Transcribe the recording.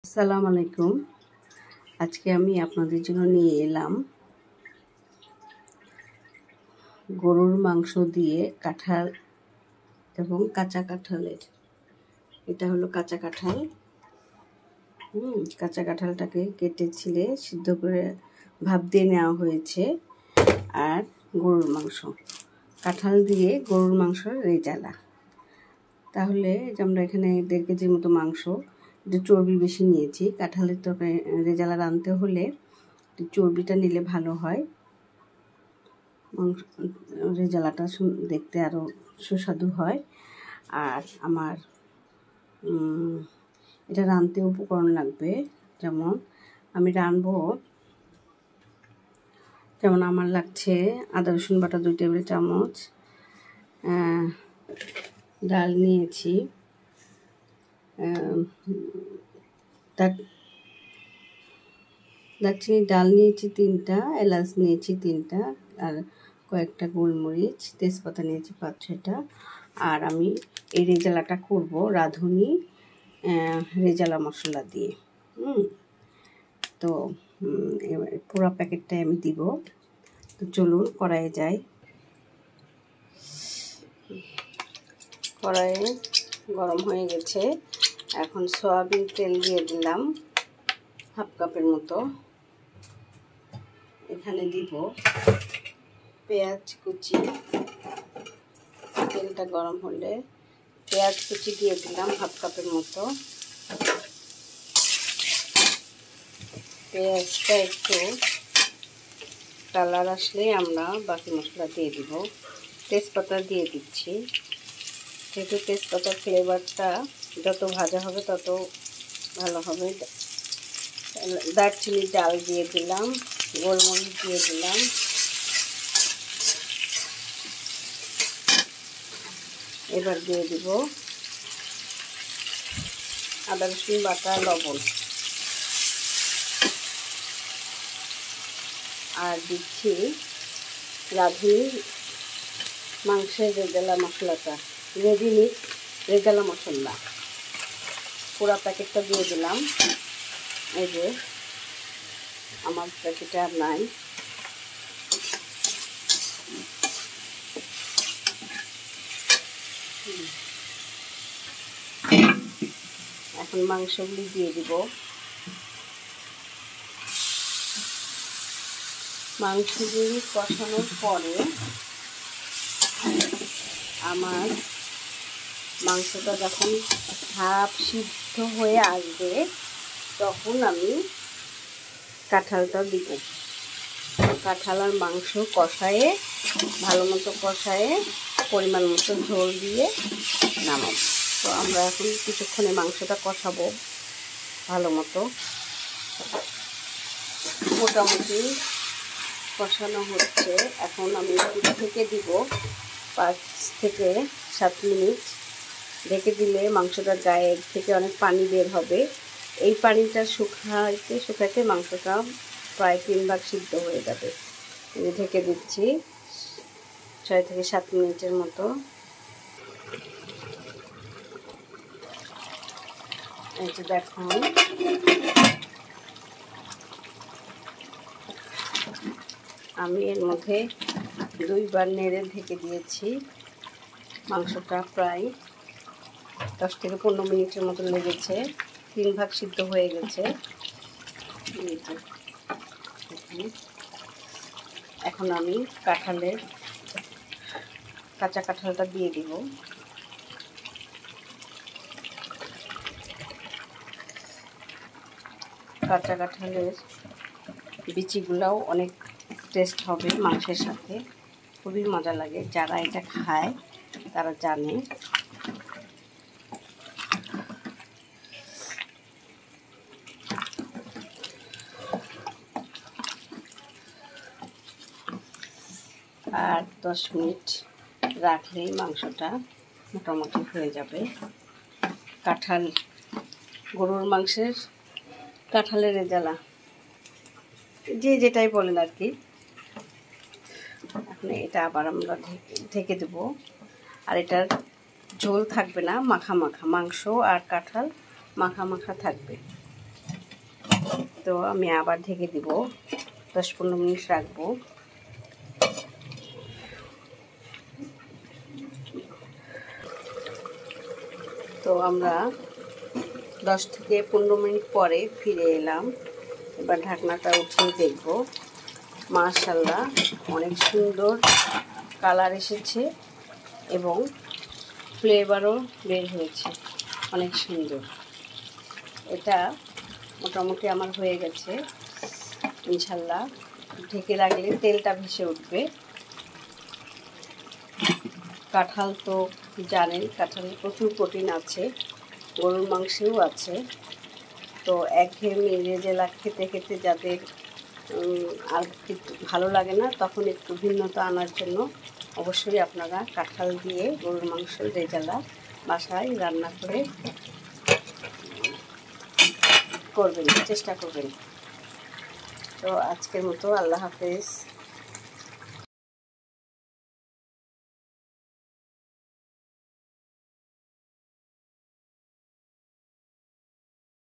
আসসালামু আলাইকুম। আজকে আমি আপনাদের জন্য নিয়ে এলাম গরুর মাংস দিয়ে কাঁঠাল এবং কাঁচা কাঁঠালের। এটা হলো কাঁচা কাঁঠাল। কাঁচা কাঁঠালটাকে কেটে ছিলে সিদ্ধ করে ভাপ দিয়ে নেওয়া হয়েছে। আর গরুর মাংস, কাঁঠাল দিয়ে গরুর মাংসর রেজালা। তাহলে আমরা এখানে 1.5 কেজির মতো মাংস, একটু চর্বি বেশি নিয়েছি। কাঁঠালের তরকারি রেজালা রাঁধতে হলে চর্বিটা নিলে ভালো হয়, মাংস রেজালাটা দেখতে আরও সুস্বাদু হয়। আর আমার এটা রাঁধতে উপকরণ লাগবে, যেমন আমি রাঁধবো, যেমন আমার লাগছে আদা রসুন বাটা 2 টেবিল চামচ, ডাল নিয়েছি, দারচিনি ডাল নিয়েছি 3টা, এলাচ নিয়েছি 3টা, আর কয়েকটা গোলমরিচ, তেজপাতা নিয়েছি 5-6টা। আর আমি এই রেজালাটা করব রাঁধুনি রেজালা মশলা দিয়ে। তো পুরো প্যাকেটটাই আমি দিব। তো চলুন কড়াইয়ে যাই। কড়াইয়ে গরম হয়ে গেছে, এখন সয়াবিন তেল দিয়ে দিলাম 1/2 কাপের মতো। এখানে দিব পেঁয়াজ কুচি। তেলটা গরম হলে পেঁয়াজ কুচি দিয়ে দিলাম 1/2 কাপের মতো। পেঁয়াজটা একটু কালার আসলেই আমরা বাকি মশলা দিয়ে দিব। তেজপাতা দিয়ে দিচ্ছি, যেহেতু তেজপাতার ফ্লেভারটা যত ভাজা হবে তত ভালো হবে। দারচিনি ডাল দিয়ে দিলাম, গোলমরিচ দিয়ে দিলাম, এবার দিয়ে দিব আদা রসুন বাটা, লবণ, আর দিচ্ছি রাঁধুনি মাংসের রেজালা মশলাটা, রেডিমিক্স রেজালা মশলা। পুরো প্যাকেটটা দিয়ে দিলাম। এই যে আমার প্যাকেটে আর নাই। এখন মাংসগুলি দিয়ে দিব। মাংসগুলি কষানোর পরে আমার মাংসটা যখন হাফ সিদ্ধ হয়ে আসবে তখন আমি কাঁঠালটা দিব। কাঁঠাল আর মাংস কষায়ে, ভালো মতো কষায়ে, পরিমাণ মতো ঝোল দিয়ে নামাবো। তো আমরা এখন কিছুক্ষণে মাংসটা কষাবো ভালো মতো। মোটামুটি কষানো হচ্ছে। এখন আমি ঢেকে দিব 5 থেকে 7 মিনিট। ঢেকে দিলে মাংসটার গায়ে থেকে অনেক পানি বের হবে। এই পানিটা শুকাইতে শুকাইতে মাংসটা প্রায় 3 ভাগ সিদ্ধ হয়ে যাবে। ঢেকে দিচ্ছি 6 থেকে 7 মিনিটের মতো। এই যে দেখুন, আমি এর মধ্যে 2 বার নেড়ে ঢেকে দিয়েছি। মাংসটা প্রায় 10 থেকে 15 মিনিটের মতো লেগেছে, 3 ভাগ সিদ্ধ হয়ে গেছে। এখন আমি কাঁচা কাঁঠালটা দিয়ে দিব। কাঁচা কাঁঠালের বিচিগুলাও অনেক টেস্ট হবে মাংসের সাথে, খুবই মজা লাগে। যারা এটা খায় তারা জানে। আর 10 মিনিট রাখলেই মাংসটা মোটামুটি হয়ে যাবে। গরুর মাংসের কাঁঠালের রেজালা, যে যেটাই বলেন আর কি। এখন এটা আবার আমরা ঢেকে দেবো। আর এটার ঝোল থাকবে না, মাখা মাখা মাংস আর কাঁঠাল মাখা মাখা থাকবে। তো আমি আবার ঢেকে দিব, 10-15 মিনিট রাখবো। তো আমরা 10 থেকে 15 মিনিট পরে ফিরে এলাম। এবার ঢাকনাটা উঠিয়ে দেখব। মাশাআল্লাহ, অনেক সুন্দর কালার এসেছে এবং ফ্লেভারও বের হয়েছে, অনেক সুন্দর। এটা মোটামুটি আমার হয়ে গেছে ইনশাল্লাহ। ঢেকে রাখলে তেলটা ভেসে উঠবে। কাঁঠাল তো জানেন, কাঁঠালে প্রচুর প্রোটিন আছে, গরুর মাংসেও আছে। তো একঘেয়েমি রেজেলা খেতে খেতে যাদের আর ভালো লাগে না, তখন একটু ভিন্নতা আনার জন্য অবশ্যই আপনারা কাঁঠাল দিয়ে গরুর মাংস রেজালা বাসায় রান্না করে করবেন, চেষ্টা করবেন। তো আজকের মতো আল্লাহ হাফেজ।